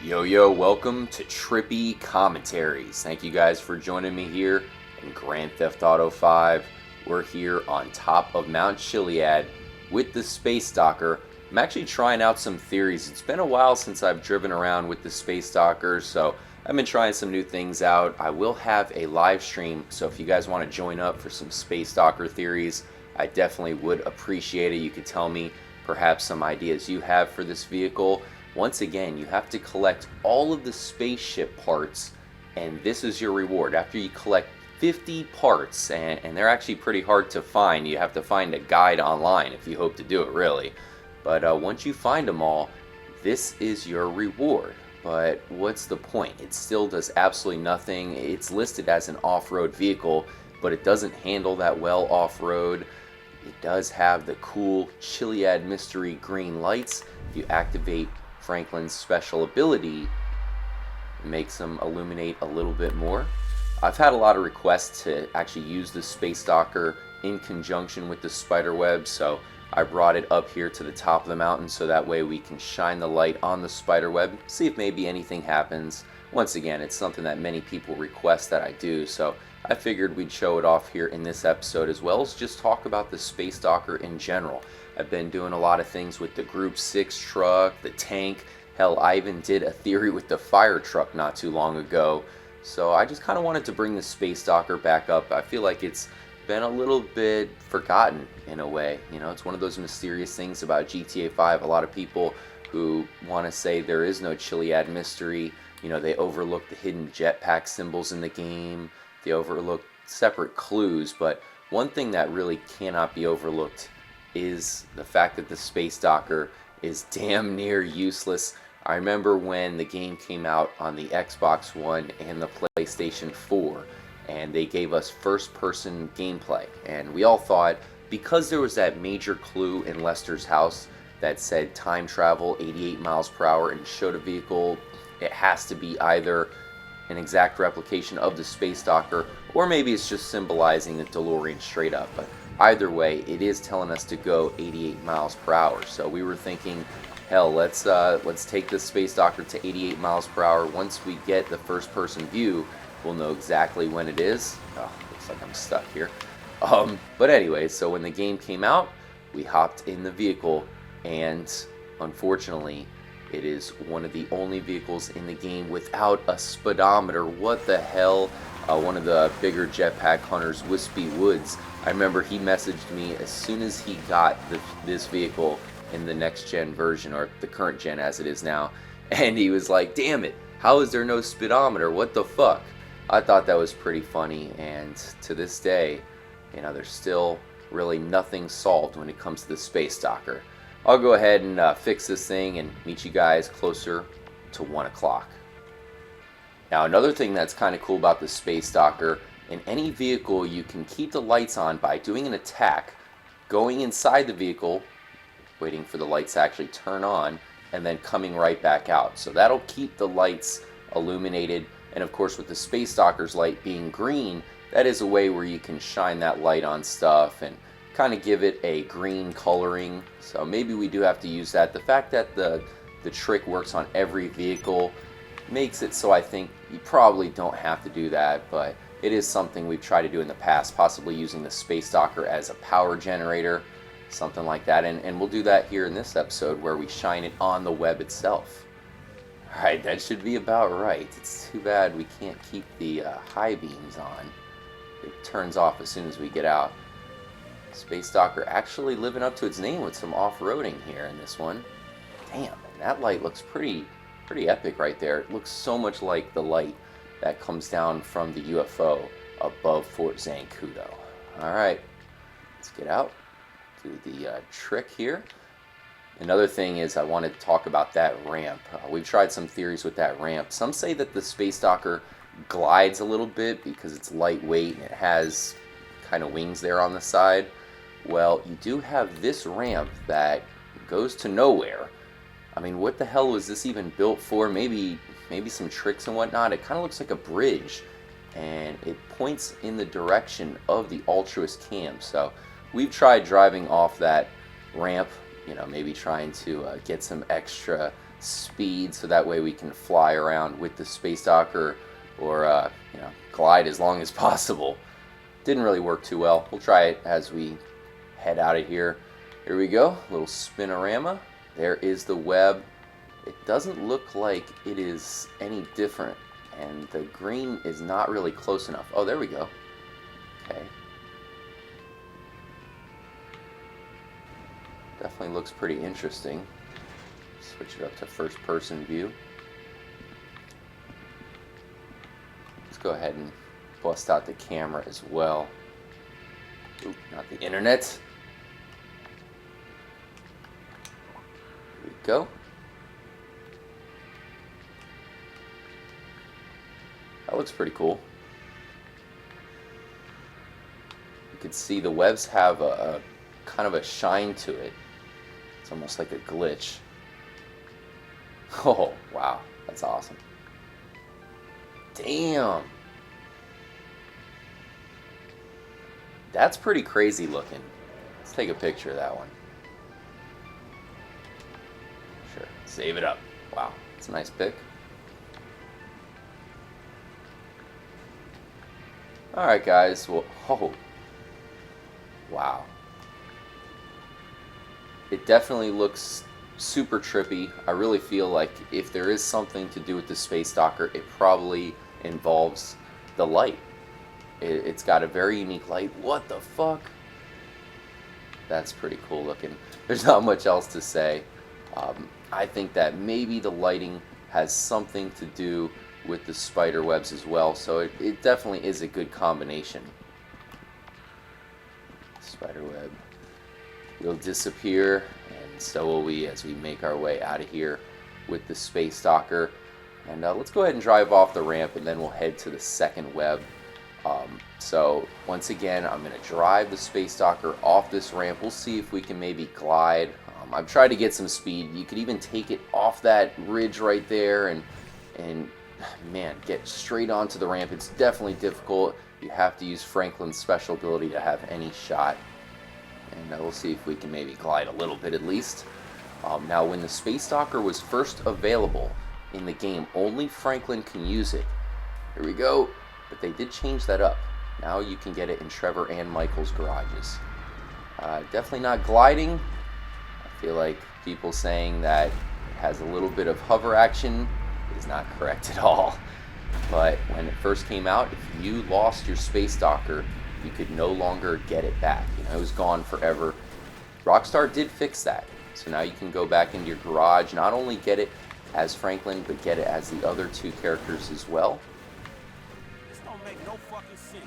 Yo, welcome to Trippy Commentaries. Thank you guys for joining me here in Grand Theft Auto 5. We're here on top of Mount Chiliad with the Space Docker. I'm actually trying out some theories. It's been a while since I've driven around with the Space Docker, so I've been trying some new things out. I will have a live stream, so if you guys want to join up for some Space Docker theories, I definitely would appreciate it. You could tell me perhaps some ideas you have for this vehicle. Once again, you have to collect all of the spaceship parts, and this is your reward. After you collect 50 parts, and they're actually pretty hard to find. You have to find a guide online if you hope to do it, really. But once you find them all, this is your reward. But what's the point? It still does absolutely nothing. It's listed as an off-road vehicle, but it doesn't handle that well off-road. It does have the cool Chiliad Mystery green lights. If you activate Franklin's special ability, it makes them illuminate a little bit more. I've had a lot of requests to actually use the Space Docker in conjunction with the spiderwebs, so I brought it up here to the top of the mountain so that way we can shine the light on the spiderweb, see if maybe anything happens. Once again, it's something that many people request that I do, so I figured we'd show it off here in this episode, as well as just talk about the Space Docker in general. I've been doing a lot of things with the Group 6 truck, the tank. Hell, I even did a theory with the fire truck not too long ago. So I just kind of wanted to bring the Space Docker back up. I feel like it's been a little bit forgotten in a way. You know, it's one of those mysterious things about GTA 5. A lot of people who want to say there is no Chiliad Mystery. You know, they overlook the hidden Jetpack symbols in the game. They overlook separate clues. But one thing that really cannot be overlooked is the fact that the Space Docker is damn near useless. I remember when the game came out on the Xbox One and the PlayStation 4, and they gave us first-person gameplay, and we all thought, because there was that major clue in Lester's house that said time travel 88 miles per hour and showed a vehicle, it has to be either an exact replication of the Space Docker, or maybe it's just symbolizing the DeLorean straight up. But either way, it is telling us to go 88 miles per hour. So we were thinking, hell, let's take this Space Docker to 88 miles per hour. Once we get the first-person view, we'll know exactly when it is. Oh, looks like I'm stuck here. But anyway, so when the game came out, we hopped in the vehicle, and unfortunately, it is one of the only vehicles in the game without a speedometer. What the hell? One of the bigger jetpack hunters, Wispy Woods, I remember he messaged me as soon as he got this vehicle in the next gen version, or the current gen as it is now, and he was like, damn it, how is there no speedometer? What the fuck? I thought that was pretty funny, and to this day, you know, there's still really nothing solved when it comes to the Space Docker. I'll go ahead and fix this thing and meet you guys closer to 1 o'clock. Now, another thing that's kind of cool about the Space Docker, in any vehicle you can keep the lights on by doing an attack, going inside the vehicle, waiting for the lights to actually turn on, and then coming right back out. So that'll keep the lights illuminated, and of course with the Space Docker's light being green, that is a way where you can shine that light on stuff and kind of give it a green coloring. So maybe we do have to use that. The fact that the trick works on every vehicle makes it so I think you probably don't have to do that, but it is something we've tried to do in the past, possibly using the Space Docker as a power generator, something like that, and we'll do that here in this episode where we shine it on the web itself. Alright, that should be about right. It's too bad we can't keep the high beams on. It turns off as soon as we get out. Space Docker actually living up to its name with some off-roading here in this one. Damn, man, that light looks pretty epic right there. It looks so much like the light that comes down from the UFO above Fort Zancudo. Alright, let's get out, do the trick here. Another thing is I wanted to talk about that ramp. We've tried some theories with that ramp. Some say that the Space Docker glides a little bit because it's lightweight and it has kind of wings there on the side. Well, you do have this ramp that goes to nowhere. I mean, what the hell was this even built for? Maybe some tricks and whatnot. It kind of looks like a bridge, and it points in the direction of the altruist camp. So we've tried driving off that ramp, you know, maybe trying to get some extra speed, so that way we can fly around with the space docker, or glide as long as possible. Didn't really work too well. We'll try it as we head out of here. Here we go, a little spinorama. There is the web. It doesn't look like it is any different, and the green is not really close enough. Oh, there we go. Okay. Definitely looks pretty interesting. Switch it up to first person view. Let's go ahead and bust out the camera as well. Oop, not the internet. Here we go. That looks pretty cool. You can see the webs have a kind of a shine to it. It's almost like a glitch. Oh, wow. That's awesome. Damn. That's pretty crazy looking. Let's take a picture of that one. Sure. Save it up. Wow. That's a nice pic. Alright, guys. Well, oh. Wow. It definitely looks super trippy. I really feel like if there is something to do with the space docker, it probably involves the light. It's got a very unique light. What the fuck? That's pretty cool looking. There's not much else to say. I think that maybe the lighting has something to do with the spider webs as well, so it definitely is a good combination. Spider web will disappear, and so will we as we make our way out of here with the space docker. And let's go ahead and drive off the ramp, and then we'll head to the second web. So once again, I'm going to drive the space docker off this ramp. We'll see if we can maybe glide. I've tried to get some speed. You could even take it off that ridge right there and man, get straight onto the ramp. It's definitely difficult. You have to use Franklin's special ability to have any shot. And we'll see if we can maybe glide a little bit at least. Now, when the space docker was first available in the game, only Franklin can use it. Here we go. But they did change that up. Now you can get it in Trevor and Michael's garages. Definitely not gliding. I feel like people saying that it has a little bit of hover action is not correct at all. But when it first came out, if you lost your space docker, you could no longer get it back. It was gone forever. Rockstar did fix that. So now you can go back into your garage, not only get it as Franklin, but get it as the other two characters as well. This don't make no fucking sense.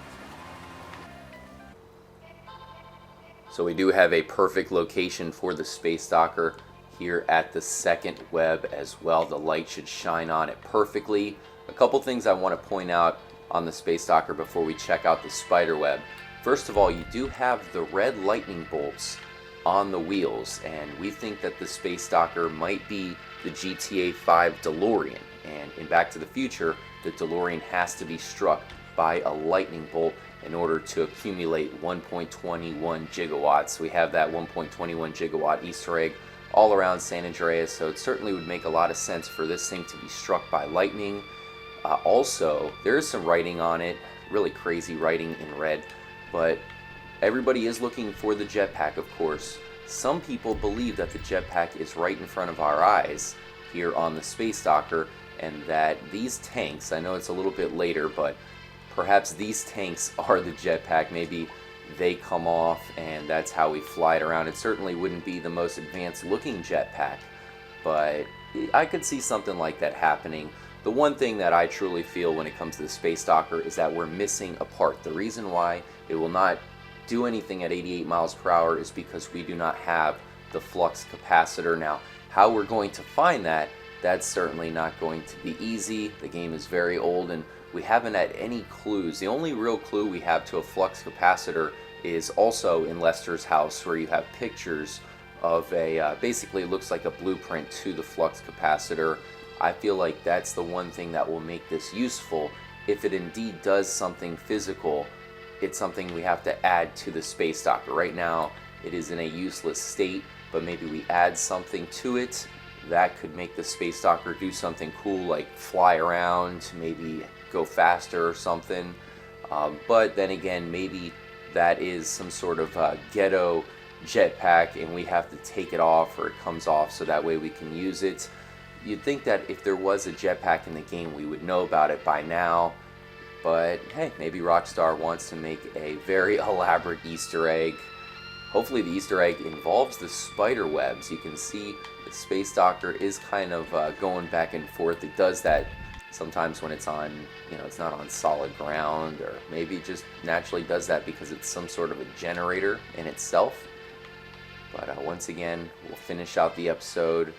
So we do have a perfect location for the space docker here at the second web as well. The light should shine on it perfectly. A couple things I want to point out on the space docker before we check out the spider web. First of all, you do have the red lightning bolts on the wheels, and we think that the space docker might be the GTA 5 DeLorean. And in Back to the Future, the DeLorean has to be struck by a lightning bolt in order to accumulate 1.21 gigawatts. We have that 1.21 gigawatt Easter egg all around San Andreas, so it certainly would make a lot of sense for this thing to be struck by lightning. Also, there is some writing on it, really crazy writing in red, but everybody is looking for the jetpack, of course. Some people believe that the jetpack is right in front of our eyes here on the space docker, and that these tanks, I know it's a little bit later, but perhaps these tanks are the jetpack. Maybe they come off and that's how we fly it around. It certainly wouldn't be the most advanced looking jetpack, but I could see something like that happening. The one thing that I truly feel when it comes to the space docker is that we're missing a part. The reason why it will not do anything at 88 miles per hour is because we do not have the flux capacitor. Now, how we're going to find that, that's certainly not going to be easy. The game is very old and we haven't had any clues. The only real clue we have to a flux capacitor is also in Lester's house, where you have pictures of a, basically it looks like a blueprint to the flux capacitor. I feel like that's the one thing that will make this useful. If it indeed does something physical, it's something we have to add to the space docker. Right now, it is in a useless state, but maybe we add something to it that could make the space docker do something cool, like fly around, maybe go faster or something. But then again, maybe that is some sort of ghetto jetpack and we have to take it off, or it comes off so that way we can use it. You'd think that if there was a jetpack in the game, we would know about it by now. But hey, maybe Rockstar wants to make a very elaborate Easter egg. Hopefully the Easter egg involves the spider webs. You can see the space docker is kind of going back and forth. It does that sometimes when it's on, it's not on solid ground, or maybe it just naturally does that because it's some sort of a generator in itself. But once again, we'll finish out the episode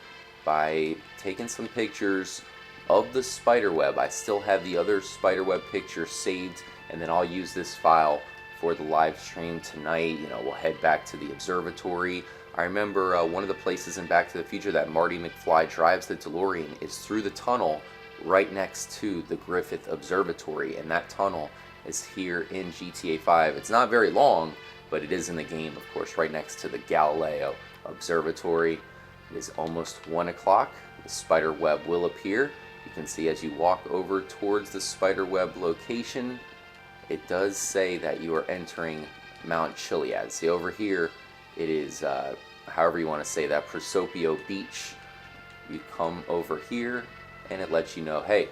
by taking some pictures of the spider web. I still have the other spider web picture saved, and then I'll use this file for the live stream tonight. We'll head back to the observatory. I remember one of the places in Back to the Future that Marty McFly drives the DeLorean is through the tunnel right next to the Griffith Observatory, and that tunnel is here in GTA 5. It's not very long, but it is in the game, of course, right next to the Galileo Observatory. It is almost 1 o'clock. The spider web will appear. You can see as you walk over towards the spider web location, it does say that you are entering Mount Chiliad. See over here, it is, however you want to say that, Prosopio Beach. You come over here, and it lets you know, hey,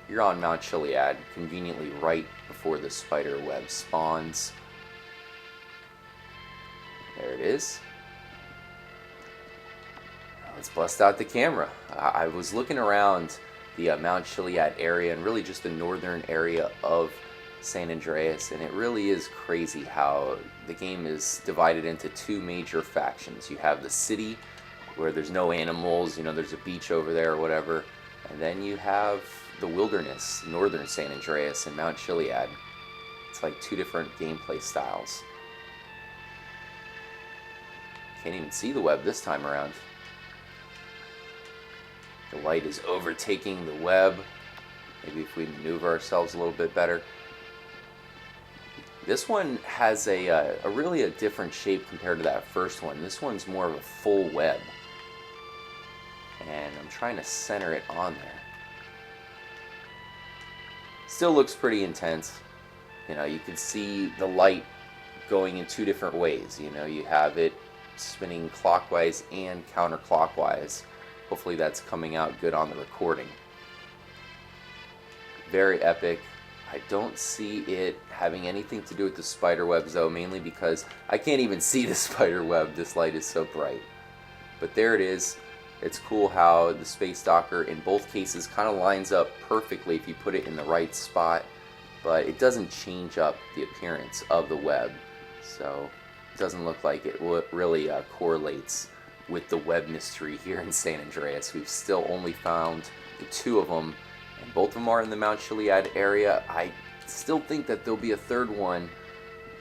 you're on Mount Chiliad, conveniently right before the spider web spawns. There it is. Let's bust out the camera. I was looking around the Mount Chiliad area, and really just the northern area of San Andreas, and it really is crazy how the game is divided into two major factions. You have the city, where there's no animals, there's a beach over there or whatever, and then you have the wilderness, northern San Andreas and Mount Chiliad. It's like two different gameplay styles. Can't even see the web this time around. The light is overtaking the web. Maybe if we maneuver ourselves a little bit better. This one has a really a different shape compared to that first one. This one's more of a full web. And I'm trying to center it on there. Still looks pretty intense. You can see the light going in two different ways. You have it spinning clockwise and counterclockwise. Hopefully that's coming out good on the recording. Very epic. I don't see it having anything to do with the spider webs though, mainly because I can't even see the spider web. This light is so bright. But there it is. It's cool how the space docker in both cases kind of lines up perfectly if you put it in the right spot, but it doesn't change up the appearance of the web. So it doesn't look like it really correlates with the web mystery here in San Andreas. We've still only found the two of them, and both of them are in the Mount Chiliad area. I still think that there'll be a third one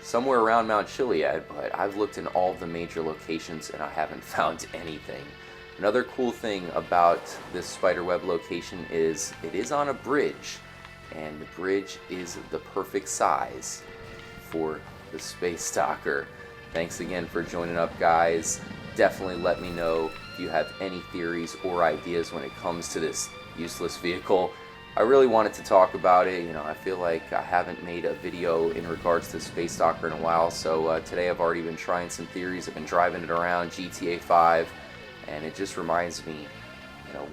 somewhere around Mount Chiliad, but I've looked in all the major locations and I haven't found anything. Another cool thing about this spiderweb location is it is on a bridge, and the bridge is the perfect size for the space docker. Thanks again for joining up, guys. Definitely let me know if you have any theories or ideas when it comes to this useless vehicle. I really wanted to talk about it. I feel like I haven't made a video in regards to Space Docker in a while, so today I've already been trying some theories. I've been driving it around GTA 5, and it just reminds me,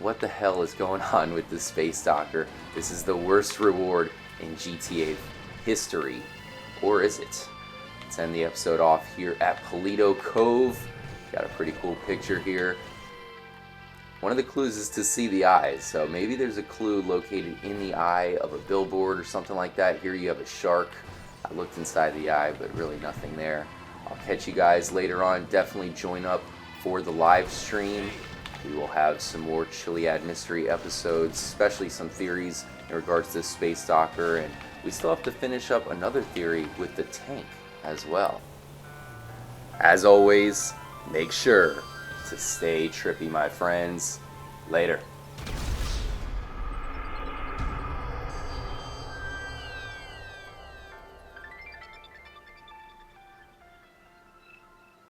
what the hell is going on with this Space Docker? This is the worst reward in GTA history, or is it? Let's end the episode off here at Polito Cove. Got a pretty cool picture here. One of the clues is to see the eyes, so maybe there's a clue located in the eye of a billboard or something like that. Here you have a shark. I looked inside the eye, but really nothing there. I'll catch you guys later on. Definitely join up for the live stream. We will have some more Chiliad Mystery episodes, especially some theories in regards to Space Docker, and we still have to finish up another theory with the tank as well. As always, make sure to stay trippy, my friends. Later.